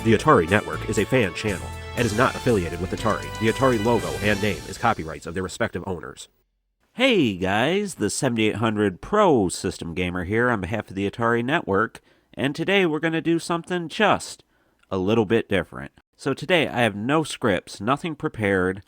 The Atari Network is a fan channel and is not affiliated with Atari. The Atari logo and name is copyrights of their respective owners. Hey guys, the 7800 Pro System Gamer here on behalf of the Atari Network, and today we're going to do something just a little bit different. So today I have no scripts, nothing prepared,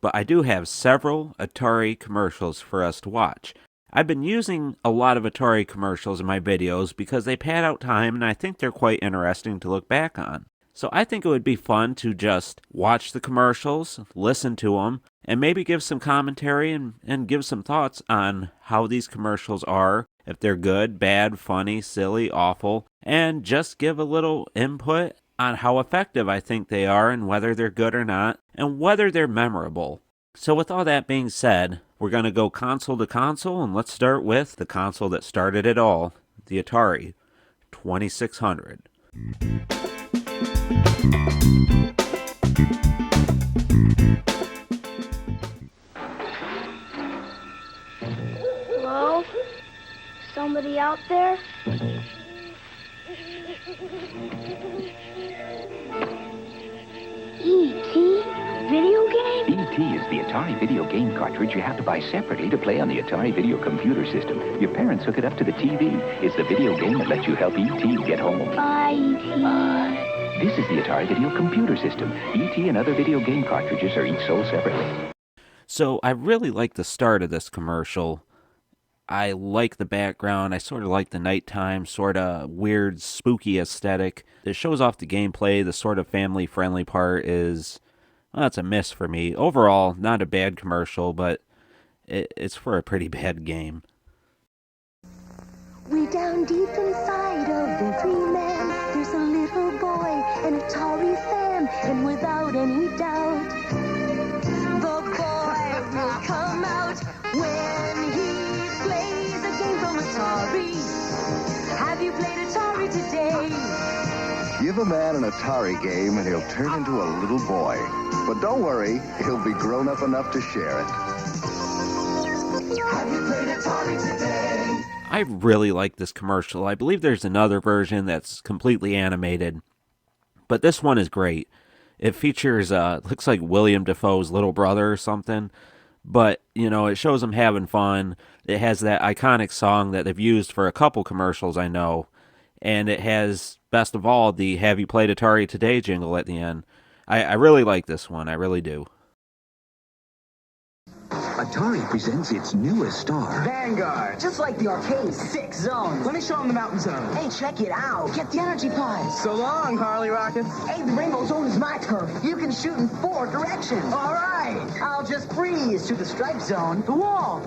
but I do have several Atari commercials for us to watch. I've been using a lot of Atari commercials in my videos because they pad out time and I think they're quite interesting to look back on. So I think it would be fun to just watch the commercials, listen to them, and maybe give some commentary and give some thoughts on how these commercials are, if they're good, bad, funny, silly, awful, and just give a little input on how effective I think they are and whether they're good or not, and whether they're memorable. So with all that being said, we're going to go console to console, and let's start with the console that started it all, the Atari 2600. Hello? Somebody out there? E.T.? Video game? E.T. is the Atari video game cartridge you have to buy separately to play on the Atari video computer system. Your parents hook it up to the TV. It's the video game that lets you help E.T. get home. Bye, E.T. This is the Atari video computer system. E.T. and other video game cartridges are each sold separately. So I really like the start of this commercial. I like the background. I sort of like the nighttime, sort of weird, spooky aesthetic. It shows off the gameplay. The sort of family-friendly part is, well, it's a miss for me. Overall, not a bad commercial, but it's for a pretty bad game. Way down deep inside of every man, there's a little boy, an Atari fan, and without any doubt, the boy will come out when he plays a game from Atari. Have you played Atari today? Give a man an Atari game and he'll turn into a little boy. But don't worry, he'll be grown up enough to share it. Have you played Atari today? I really like this commercial. I believe there's another version that's completely animated, but this one is great. It features, looks like William Dafoe's little brother or something, but, you know, it shows him having fun. It has that iconic song that they've used for a couple commercials I know, and it has, best of all, the Have You Played Atari Today jingle at the end. I really like this one, I really do. Atari presents its newest star. Vanguard. Just like the arcade, 6 zones. Let me show them the mountain zone. Hey, check it out. Get the energy pods. So long, Harley Rockets. Hey, the rainbow zone is my turf. You can shoot in 4 directions. All right. I'll just freeze to the stripe zone. The wall.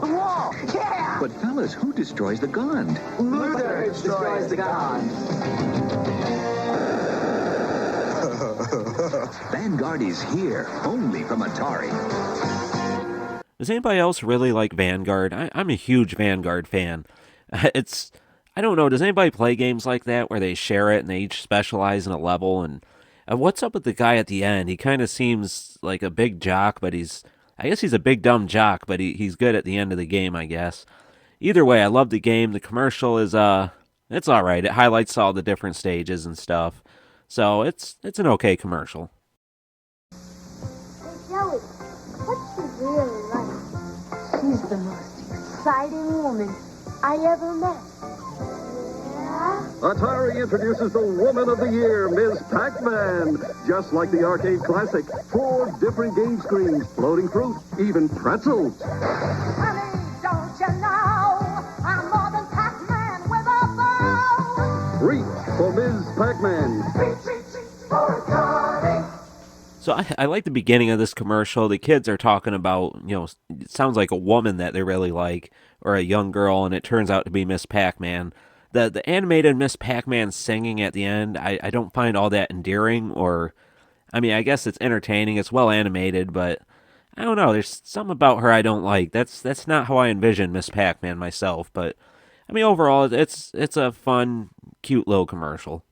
Yeah. But fellas, who destroys the Gond? Luther destroys the god. Vanguard is here, only from Atari. Does anybody else really like Vanguard? I'm a huge Vanguard fan. I don't know, does anybody play games like that where they share it and they each specialize in a level? And what's up with the guy at the end? He kind of seems like a big jock, but I guess he's a big dumb jock, but he's good at the end of the game, I guess. Either way, I love the game. The commercial is, it's alright. It highlights all the different stages and stuff. So it's an okay commercial. Hey, Joey, what's she really like? She's the most exciting woman I ever met. Yeah? Atari introduces the Woman of the Year, Ms. Pac-Man. Just like the arcade classic, 4 different game screens, floating fruit, even pretzels. Honey, don't you know I'm more than Pac-Man with a bow? Reach for Ms. Pac-Man. So I like the beginning of this commercial. The kids are talking about, you know, it sounds like a woman that they really like, or a young girl, and it turns out to be Miss Pac-Man. The animated Miss Pac-Man singing at the end, I don't find all that endearing, or, I mean, I guess it's entertaining, it's well animated, but I don't know, there's something about her I don't like. That's not how I envision Miss Pac-Man myself, but, I mean, overall, it's a fun, cute little commercial.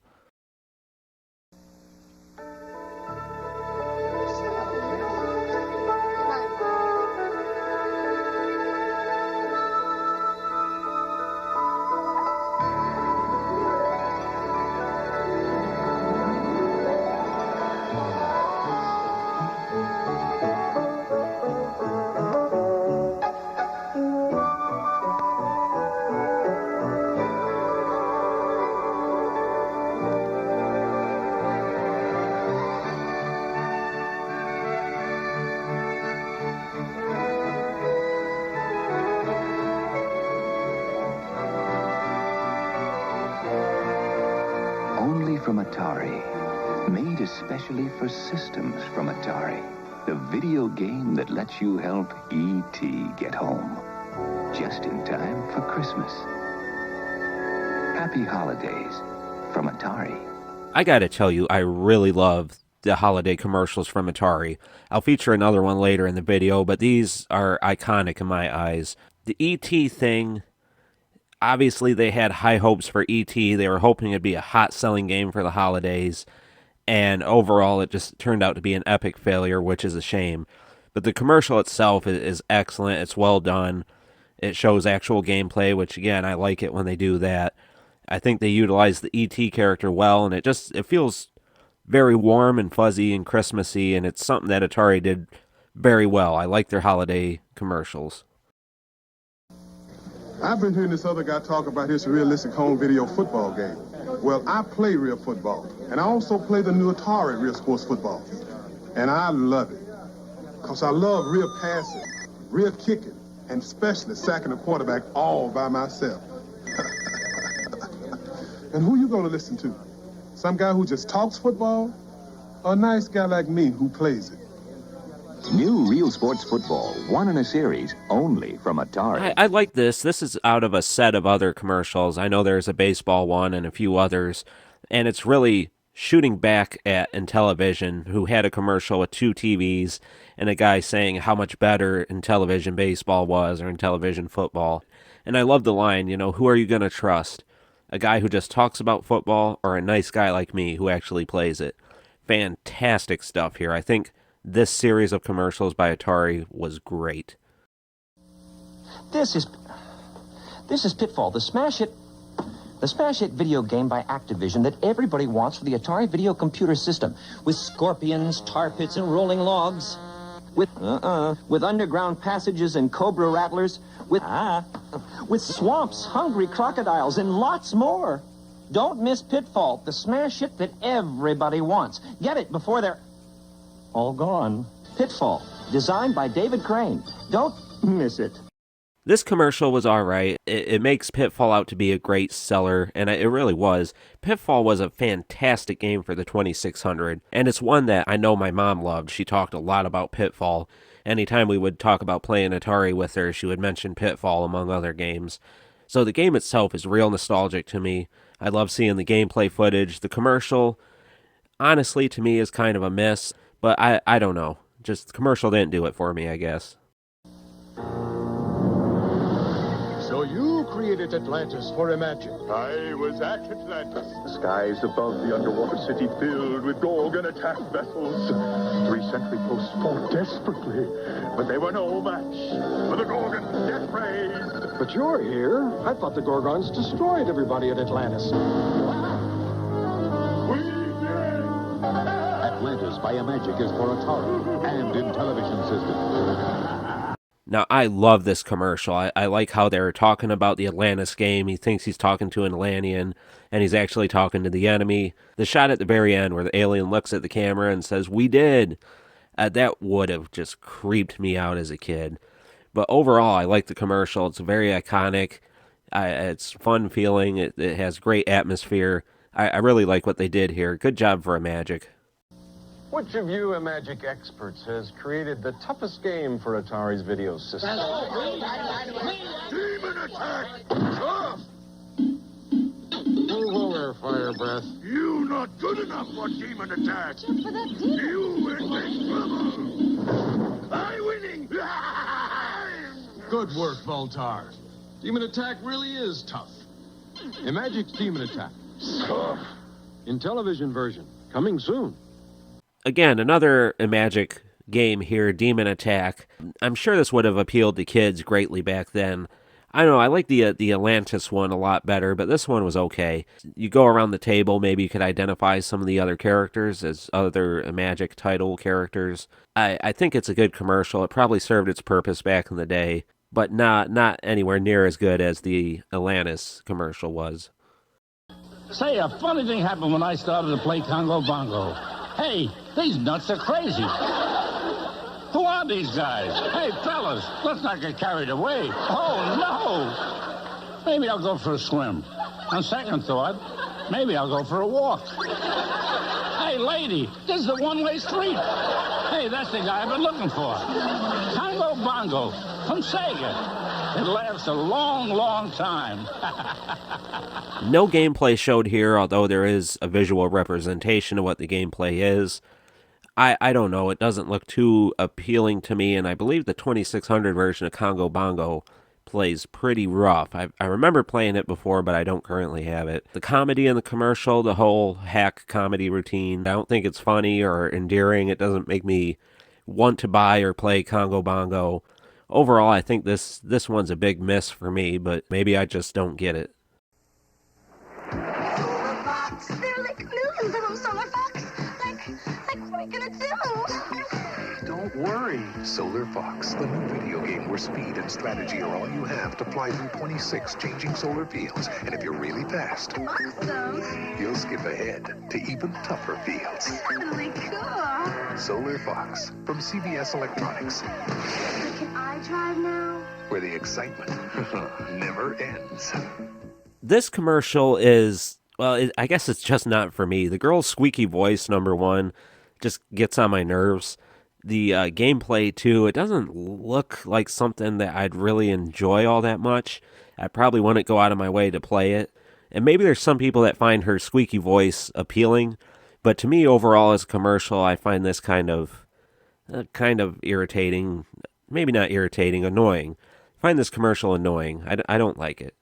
Atari. Made especially for systems from Atari. The video game that lets you help E.T. get home. Just in time for Christmas. Happy holidays from Atari. I gotta tell you, I really love the holiday commercials from Atari. I'll feature another one later in the video, but these are iconic in my eyes. The E.T. thing, obviously they had high hopes for E.T. They were hoping it'd be a hot-selling game for the holidays, and overall it just turned out to be an epic failure, which is a shame. But the commercial itself is excellent. It's well done. It shows actual gameplay, which, again, I like it when they do that. I think they utilize the E.T. character well, and it feels very warm and fuzzy and Christmassy, and it's something that Atari did very well. I like their holiday commercials. I've been hearing this other guy talk about his realistic home video football game. Well, I play real football, and I also play the new Atari Real Sports Football. And I love it, because I love real passing, real kicking, and especially sacking a quarterback all by myself. And who you going to listen to? Some guy who just talks football? Or a nice guy like me who plays it? New Real Sports Football, one in a series, only from Atari. I like this. This is out of a set of other commercials. I know there's a baseball one and a few others, and it's really shooting back at Intellivision, who had a commercial with 2 TVs and a guy saying how much better Intellivision baseball was or Intellivision football. And I love the line, who are you going to trust? A guy who just talks about football or a nice guy like me who actually plays it? Fantastic stuff here. I think this series of commercials by Atari was great. This is Pitfall, the smash hit video game by Activision that everybody wants for the Atari video computer system, with scorpions, tar pits, and rolling logs, with underground passages and cobra rattlers, with swamps, hungry crocodiles, and lots more. Don't miss Pitfall, the smash hit that everybody wants. Get it before they're all gone. Pitfall, designed by David Crane. Don't miss it. This commercial was alright. It makes Pitfall out to be a great seller, and it really was. Pitfall was a fantastic game for the 2600, and it's one that I know my mom loved. She talked a lot about Pitfall. Anytime we would talk about playing Atari with her, she would mention Pitfall among other games. So the game itself is real nostalgic to me. I love seeing the gameplay footage. The commercial, honestly, to me is kind of a miss, but I don't know. Just the commercial didn't do it for me, I guess. So you created Atlantis for Imagine. I was at Atlantis. The skies above the underwater city filled with Gorgon attack vessels. 3 sentry posts fought desperately, but they were no match for the Gorgon death rays. But you're here. I thought the Gorgons destroyed everybody at Atlantis. We did! Atlantis by Imagic is for Atari and Intellivision systems. Now, I love this commercial. I like how they're talking about the Atlantis game. He thinks he's talking to an Atlantean, and he's actually talking to the enemy. The shot at the very end where the alien looks at the camera and says, "We did," that would have just creeped me out as a kid. But overall, I like the commercial. It's very iconic. It's fun feeling. It has great atmosphere. I really like what they did here. Good job for Imagic. Which of you Imagic experts has created the toughest game for Atari's video system? Demon attack! Tough! Whoa there, Fire Breath. You not good enough for demon attack. Shoot for that demon. You in big trouble. I'm winning. Good work, Voltar. Demon attack really is tough. Imagic's Demon Attack. Tough. Intellivision version. Coming soon. Again, another Imagic game here, Demon Attack. I'm sure this would have appealed to kids greatly back then. I don't know, I like the Atlantis one a lot better, but this one was okay. You go around the table, maybe you could identify some of the other characters as other Imagic title characters. I think it's a good commercial. It probably served its purpose back in the day, but not anywhere near as good as the Atlantis commercial was. Say, a funny thing happened when I started to play Congo Bongo. Hey, these nuts are crazy. Who are these guys? Hey, fellas, let's not get carried away. Oh, no. Maybe I'll go for a swim. On second thought, Maybe I'll go for a walk. Hey, lady, this is a one-way street. Hey, that's the guy I've been looking for. Congo Bongo from Sega. It lasts a long, long time. No gameplay showed here, although there is a visual representation of what the gameplay is. I don't know, it doesn't look too appealing to me, and I believe the 2600 version of Congo Bongo plays pretty rough. I remember playing it before, but I don't currently have it. The comedy in the commercial, the whole hack comedy routine, I don't think it's funny or endearing. It doesn't make me want to buy or play Congo Bongo. Overall, I think this one's a big miss for me, but maybe I just don't get it. Solar Fox, they're like millions of them, Solar Fox. Like, what are we gonna do? Don't worry. Solar Fox, the new video game where speed and strategy are all you have to fly through 26 changing solar fields. And if you're really fast, Awesome. you'll skip ahead to even tougher fields. Really cool. Solar Fox from CBS Electronics, Can I drive now? where the excitement never ends. This commercial is, well, I guess it's just not for me. The girl's squeaky voice, number one, just gets on my nerves. The gameplay, too, it doesn't look like something that I'd really enjoy all that much. I probably wouldn't go out of my way to play it. And maybe there's some people that find her squeaky voice appealing, but to me, overall, as a commercial, I find this kind of irritating. Maybe not irritating, annoying. I find this commercial annoying. I don't like it.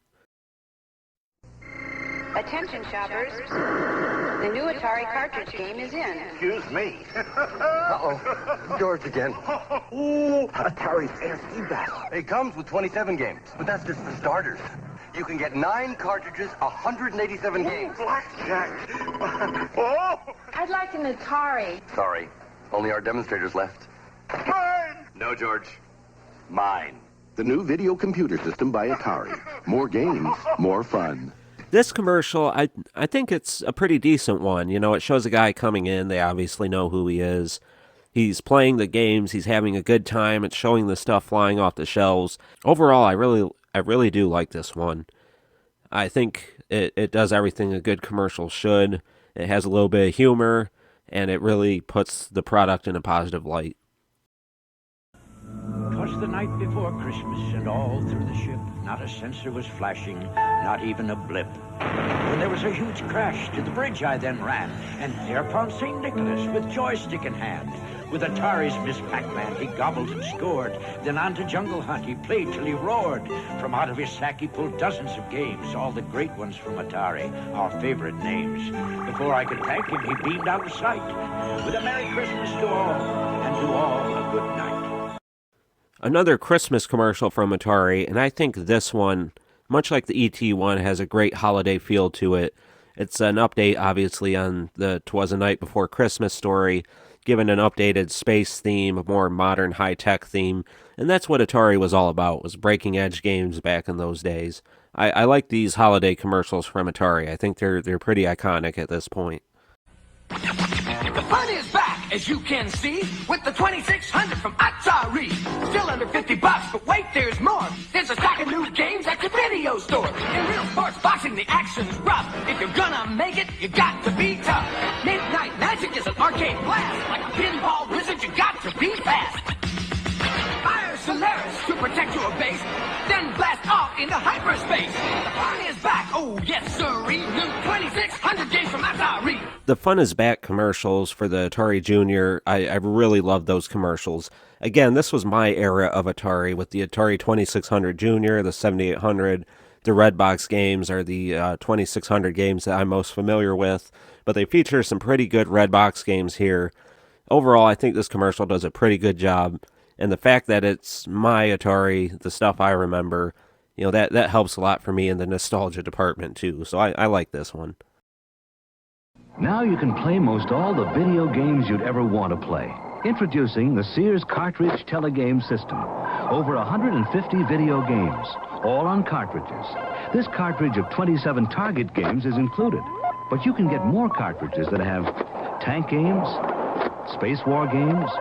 Attention, shoppers. The new Atari cartridge game is in. Excuse me. Uh-oh. George again. Atari's ASC battle. It comes with 27 games, but that's just for starters. You can get 9 cartridges, 187 games. Blackjack. Oh! I'd like an Atari. Sorry. Only our demonstrators left. Mine! No, George. Mine. The new video computer system by Atari. More games, more fun. This commercial, I think it's a pretty decent one. You know, it shows a guy coming in. They obviously know who he is. He's playing the games. He's having a good time. It's showing the stuff flying off the shelves. Overall, I really do like this one. I think it does everything a good commercial should. It has a little bit of humor, and it really puts the product in a positive light. 'Twas the night before Christmas, and all through the ship, not a sensor was flashing, not even a blip. When there was a huge crash, to the bridge I then ran, and thereupon St. Nicholas, with joystick in hand. With Atari's Miss Pac-Man, he gobbled and scored. Then on to Jungle Hunt, he played till he roared. From out of his sack, he pulled dozens of games, all the great ones from Atari, our favorite names. Before I could thank him, he beamed out of sight. With a Merry Christmas to all, and to all a good night. Another Christmas commercial from Atari, and I think this one, much like the ET one, has a great holiday feel to it. It's an update, obviously, on the 'Twas a Night Before Christmas story, given an updated space theme, a more modern high-tech theme, and that's what Atari was all about, was breaking-edge games back in those days. I like these holiday commercials from Atari. I think they're pretty iconic at this point. The fun is back, as you can see, with the 2600 from Atari. Still under $50, but wait, there's more. There's a stack of new games at your video store. In real sports boxing, the action's rough. If you're gonna make it, you got to be tough. Midnight Magic is an arcade blast. Like a pinball wizard, you got to be fast. Fire Solaris to protect your base, then blast off into hyperspace. The fun is back, oh yes sirree. New 2600 games from Atari. The Fun is Back commercials for the Atari Junior, I really love those commercials. Again, this was my era of Atari with the Atari 2600 Junior, the 7800. The Redbox games are the 2600 games that I'm most familiar with, but they feature some pretty good Redbox games here. Overall, I think this commercial does a pretty good job, and the fact that it's my Atari, the stuff I remember, you know, that helps a lot for me in the nostalgia department too, so I like this one. Now you can play most all the video games you'd ever want to play. Introducing the Sears Cartridge Telegame System. Over 150 video games, all on cartridges. This cartridge of 27 target games is included, but you can get more cartridges that have tank games, space war games,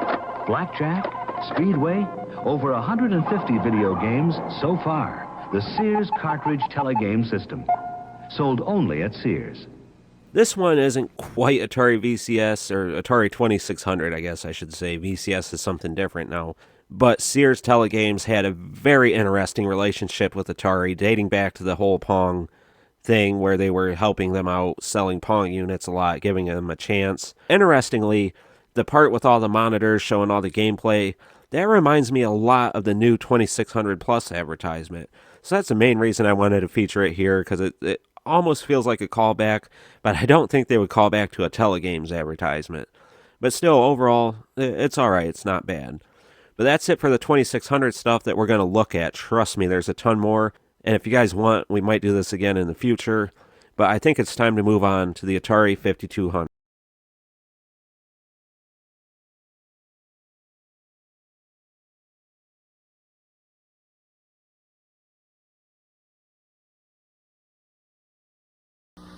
blackjack, speedway, over 150 video games so far. The Sears Cartridge Telegame System. Sold only at Sears. This one isn't quite Atari VCS, or Atari 2600, I guess I should say. VCS is something different now. But Sears Telegames had a very interesting relationship with Atari, dating back to the whole Pong thing, where they were helping them out, selling Pong units a lot, giving them a chance. Interestingly, the part with all the monitors showing all the gameplay, that reminds me a lot of the new 2600 Plus advertisement. So that's the main reason I wanted to feature it here, because it almost feels like a callback, but I don't think they would call back to a Telegames advertisement. But still, overall, it's alright, it's not bad. But that's it for the 2600 stuff that we're going to look at. Trust me, there's a ton more. And if you guys want, we might do this again in the future. But I think it's time to move on to the Atari 5200.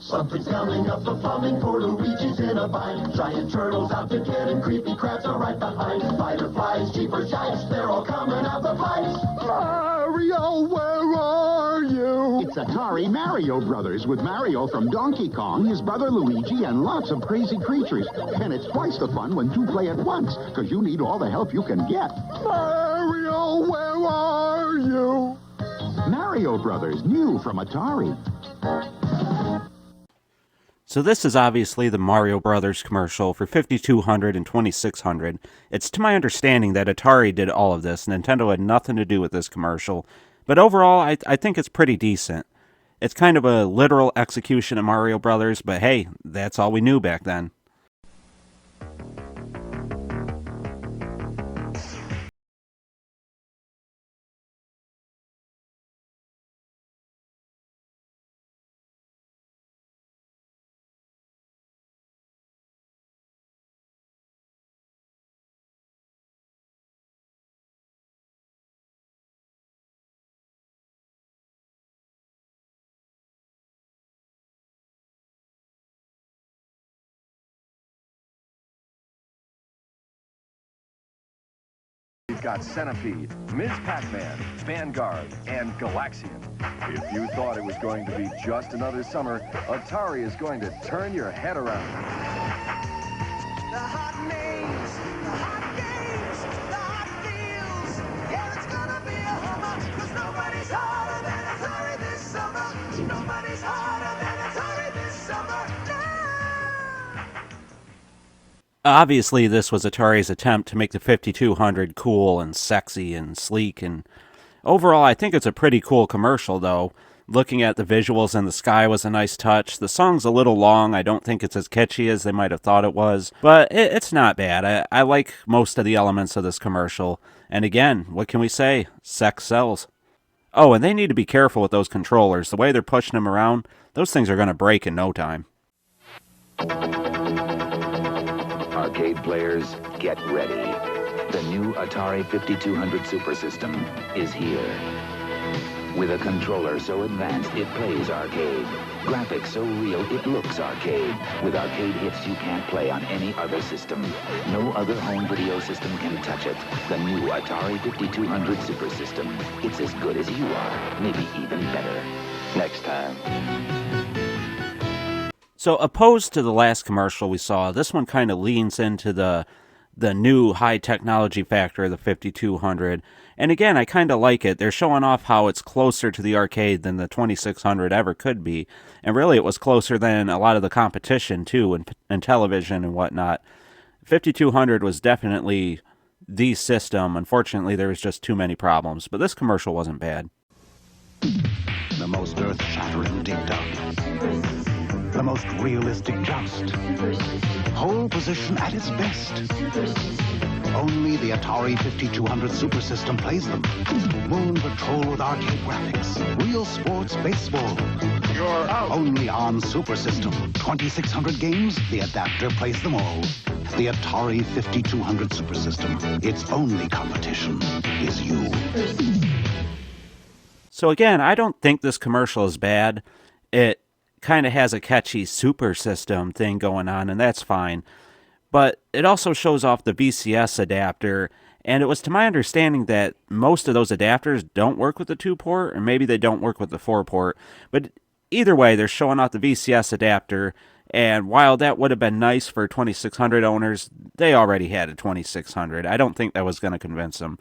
Something's coming up the plumbing for Luigi's in a bind. Giant turtles out to get him, creepy crabs are right behind. Fireflies, jeepers, giants, they're all coming out the pipes. Mario, where are you? It's Atari Mario Brothers with Mario from Donkey Kong, his brother Luigi, and lots of crazy creatures. And it's twice the fun when two play at once, because you need all the help you can get. Mario, where are you? Mario Brothers, new from Atari. So this is obviously the Mario Brothers commercial for 5200 and 2600. It's to my understanding that Atari did all of this. Nintendo had nothing to do with this commercial. But overall, I think it's pretty decent. It's kind of a literal execution of Mario Brothers, but hey, that's all we knew back then. We've got Centipede, Ms. Pac-Man, Vanguard, and Galaxian. If you thought it was going to be just another summer, Atari is going to turn your head around. The hot names, the hot games, the hot feels. Yeah, it's gonna be a hummer, 'cause nobody's harder than Atari this summer. Nobody's harder than Atari this summer. Obviously, this was Atari's attempt to make the 5200 cool and sexy and sleek, and overall, I think it's a pretty cool commercial, though. Looking at the visuals in the sky was a nice touch. The song's a little long. I don't think it's as catchy as they might have thought it was, but it's not bad. I like most of the elements of this commercial, and again, what can we say? Sex sells. Oh, and they need to be careful with those controllers. The way they're pushing them around, those things are going to break in no time. Arcade players, get ready. The new Atari 5200 Super System is here. With a controller so advanced it plays arcade. Graphics so real it looks arcade. With arcade hits you can't play on any other system. No other home video system can touch it. The new Atari 5200 Super System. It's as good as you are, maybe even better. Next time. So opposed to the last commercial we saw, this one kind of leans into the new high technology factor of the 5200. And again, I kind of like it. They're showing off how it's closer to the arcade than the 2600 ever could be. And really, it was closer than a lot of the competition, too, in television and whatnot. 5200 was definitely the system. Unfortunately, there was just too many problems. But this commercial wasn't bad. The most earth-shattering dig-dug. The most realistic joust. Whole position at its best. Only the Atari 5200 Super System plays them. Moon Patrol with arcade graphics. Real sports baseball. You're out. Only on Super System. 2600 games, the adapter plays them all. The Atari 5200 Super System. Its only competition is you. So again, I don't think this commercial is bad. It kind of has a catchy Super System thing going on, and that's fine. But it also shows off the VCS adapter, and it was to my understanding that most of those adapters don't work with the 2-port, or maybe they don't work with the 4-port. But either way, they're showing off the VCS adapter, And while that would have been nice for 2600 owners, they already had a 2600. I don't think that was going to convince them.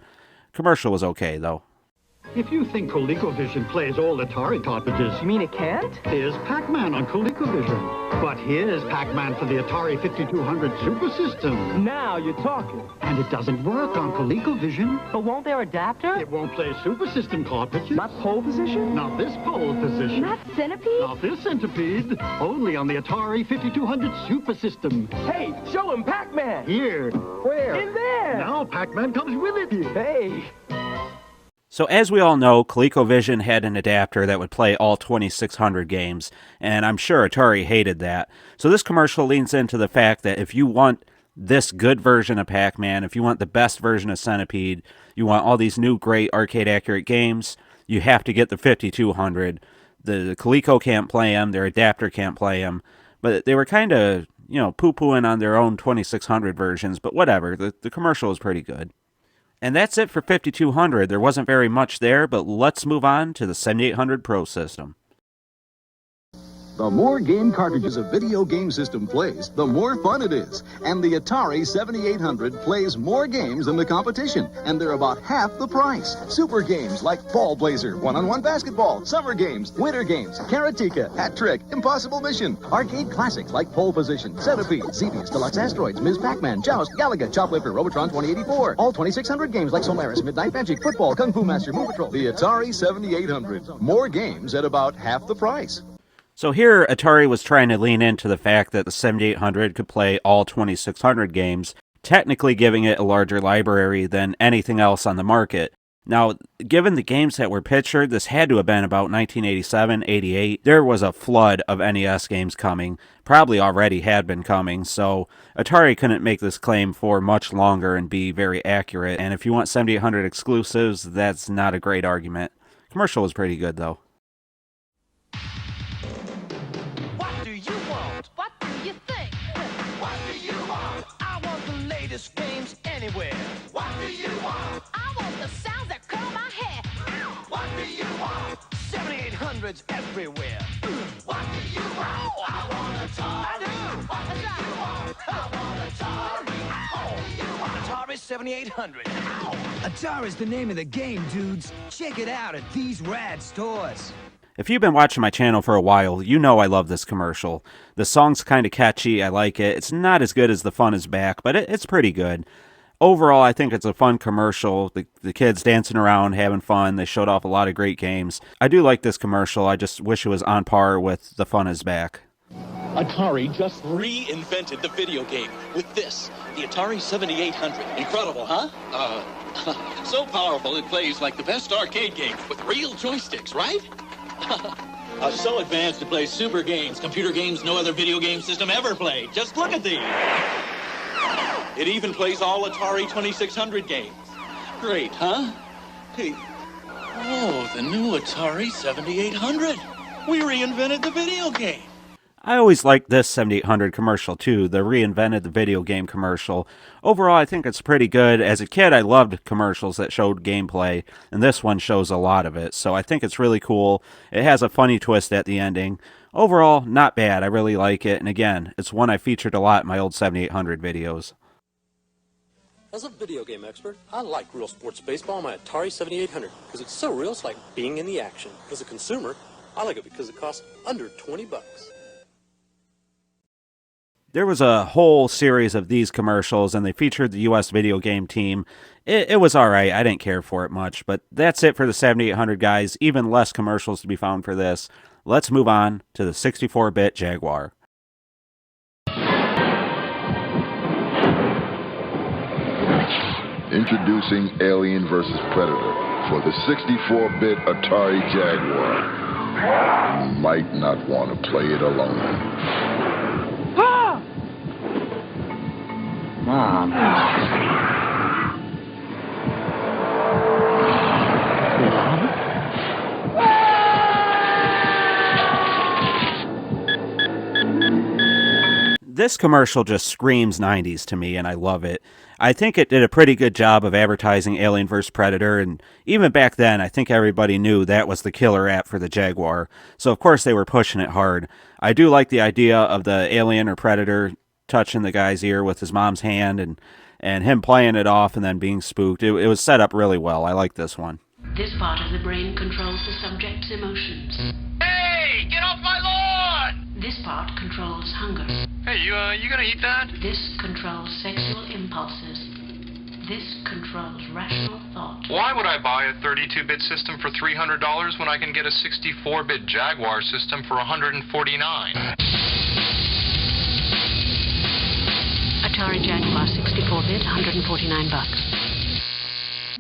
Commercial was okay, though. If you think ColecoVision plays all Atari cartridges... You mean it can't? Here's Pac-Man on ColecoVision. But here's Pac-Man for the Atari 5200 Super System. Now you're talking. And it doesn't work on ColecoVision. But won't their adapter? It won't play Super System cartridges. Not pole position? Not this pole position. Not centipede? Not this centipede. Only on the Atari 5200 Super System. Hey, show him Pac-Man! Here. Where? In there! Now Pac-Man comes with it. Hey! So as we all know, ColecoVision had an adapter that would play all 2600 games, and I'm sure Atari hated that. So this commercial leans into the fact that if you want this good version of Pac-Man, if you want the best version of Centipede, you want all these new great arcade-accurate games, you have to get the 5200. The Coleco can't play them, their adapter can't play them, but they were kind of, poo-pooing on their own 2600 versions, but whatever, the commercial was pretty good. And that's it for 5200. There wasn't very much there, but let's move on to the 7800 Pro system. The more game cartridges a video game system plays, the more fun it is. And the Atari 7800 plays more games than the competition, and they're about half the price. Super games like Ball Blazer, one-on-one basketball, summer games, winter games, Karatika, Hat Trick, Impossible Mission, arcade classics like Pole Position, Centipede, Xevious, Deluxe Asteroids, Ms. Pac-Man, Joust, Galaga, Choplifter, Robotron 2084, all 2600 games like Solaris, Midnight Magic, Football, Kung Fu Master, Move Patrol. The Atari 7800. More games at about half the price. So here, Atari was trying to lean into the fact that the 7800 could play all 2600 games, technically giving it a larger library than anything else on the market. Now, given the games that were pictured, this had to have been about 1987, 88. There was a flood of NES games coming, probably already had been coming, so Atari couldn't make this claim for much longer and be very accurate, and if you want 7800 exclusives, that's not a great argument. Commercial was pretty good, though. Games anywhere. What do you want? I want the sounds that curl my hair. Ow. What do you want? 7800s everywhere. What do you want? Oh, I want Atari. I do. What do you want? I want Atari. Ow. Atari 7800. Ow. Atari's the name of the game, dudes. Check it out at these rad stores. If you've been watching my channel for a while, you know I love this commercial. The song's kind of catchy, I like it. It's not as good as The Fun Is Back, but it's pretty good. Overall, I think it's a fun commercial. The kids dancing around, having fun. They showed off a lot of great games. I do like this commercial. I just wish it was on par with The Fun Is Back. Atari just reinvented the video game with this, the Atari 7800. Incredible, huh? So powerful it plays like the best arcade game with real joysticks, right? So advanced to play super games, computer games no other video game system ever played. Just look at these. It even plays all Atari 2600 games. Great, huh? Hey, oh, the new Atari 7800. We reinvented the video game. I always liked this 7800 commercial too, the reinvented the video game commercial. Overall, I think it's pretty good. As a kid, I loved commercials that showed gameplay, and this one shows a lot of it, so I think it's really cool. It has a funny twist at the ending. Overall, not bad. I really like it, and again, it's one I featured a lot in my old 7800 videos. As a video game expert, I like real sports baseball on my Atari 7800 because it's so real, it's like being in the action. As a consumer, I like it because it costs under 20 bucks. There was a whole series of these commercials, and they featured the U.S. video game team. It was alright, I didn't care for it much, but that's it for the 7800, guys. Even less commercials to be found for this. Let's move on to the 64-bit Jaguar. Introducing Alien vs. Predator for the 64-bit Atari Jaguar. You might not want to play it alone. Mom. This commercial just screams 90s to me, and I love it. I think it did a pretty good job of advertising Alien vs. Predator, and even back then, I think everybody knew that was the killer app for the Jaguar. So, of course, they were pushing it hard. I do like the idea of the alien or Predator touching the guy's ear with his mom's hand and him playing it off and then being spooked. It was set up really well. I like this one. This part of the brain controls the subject's emotions. Hey, get off my lawn! This part controls hunger. Hey, you gonna eat that? This controls sexual impulses. This controls rational thought. Why would I buy a 32-bit system for $300 when I can get a 64-bit Jaguar system for $149? Atari Jaguar 64-bit, $149.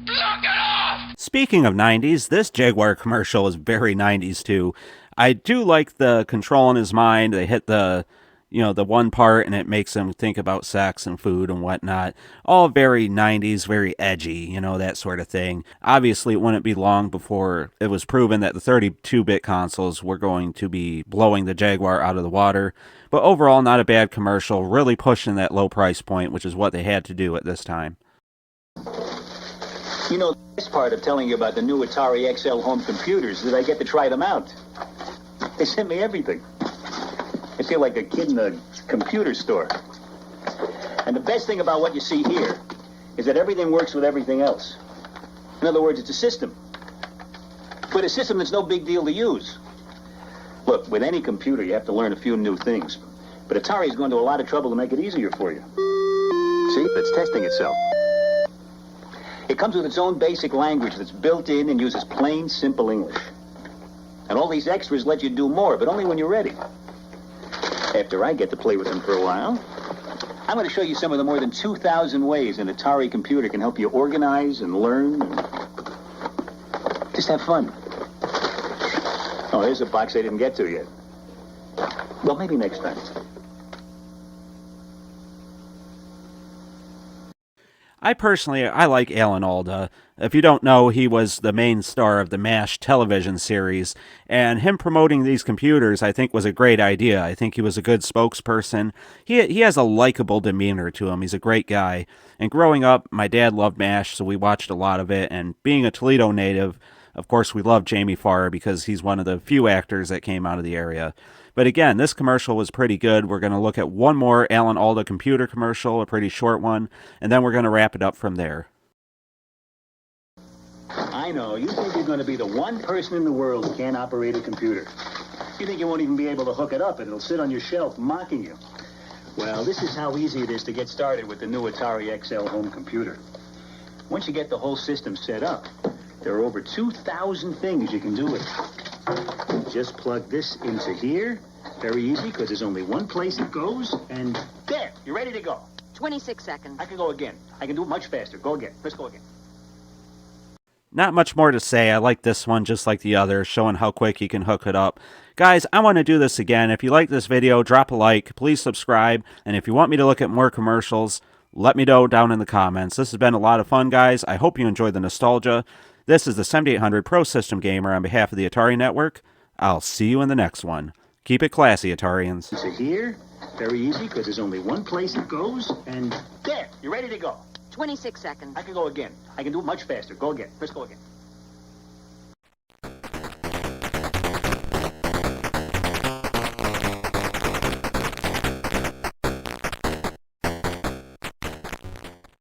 Knock it off! Speaking of 90s, this Jaguar commercial is very 90s too. I do like the control in his mind. They hit the one part and it makes him think about sex and food and whatnot. All very 90s, very edgy, that sort of thing. Obviously, it wouldn't be long before it was proven that the 32-bit consoles were going to be blowing the Jaguar out of the water. But overall, not a bad commercial, really pushing that low price point, which is what they had to do at this time. This part of telling you about the new Atari XL home computers, did I get to try them out? They sent me everything. I feel like a kid in a computer store. And the best thing about what you see here is that everything works with everything else. In other words, it's a system. But a system that's no big deal to use. Look, with any computer, you have to learn a few new things. But Atari's going to a lot of trouble to make it easier for you. See, it's testing itself. It comes with its own basic language that's built in and uses plain, simple English. And all these extras let you do more, but only when you're ready. After I get to play with them for a while, I'm going to show you some of the more than 2,000 ways an Atari computer can help you organize and learn and just have fun. Oh, here's a box I didn't get to yet. Well, maybe next time. I like Alan Alda. If you don't know, he was the main star of the MASH television series, and him promoting these computers, I think, was a great idea. I think he was a good spokesperson. He has a likable demeanor to him. He's a great guy. And growing up, my dad loved MASH, so we watched a lot of it, and being a Toledo native, of course, we love Jamie Farr because he's one of the few actors that came out of the area. But again, this commercial was pretty good. We're going to look at one more Alan Alda computer commercial, a pretty short one, and then we're going to wrap it up from there. I know. You think you're going to be the one person in the world who can't operate a computer. You think you won't even be able to hook it up and it'll sit on your shelf mocking you. Well, this is how easy it is to get started with the new Atari XL home computer. Once you get the whole system set up, there are over 2,000 things you can do with it. Just plug this into here. Very easy, because there's only one place it goes, and there, you're ready to go. 26 seconds. I can go again. I can do it much faster. Go again. Let's go again. Not much more to say. I like this one just like the other, showing how quick you can hook it up. Guys, I want to do this again. If you like this video, drop a like, please subscribe, and if you want me to look at more commercials, let me know down in the comments. This has been a lot of fun, guys. I hope you enjoyed the nostalgia. This is the 7800 Pro System Gamer on behalf of the Atari Network. I'll see you in the next one. Keep it classy, Atarians. So here, very easy, because there's only one place it goes, and there, you're ready to go. 26 seconds. I can go again. I can do it much faster. Go again. Let's go again.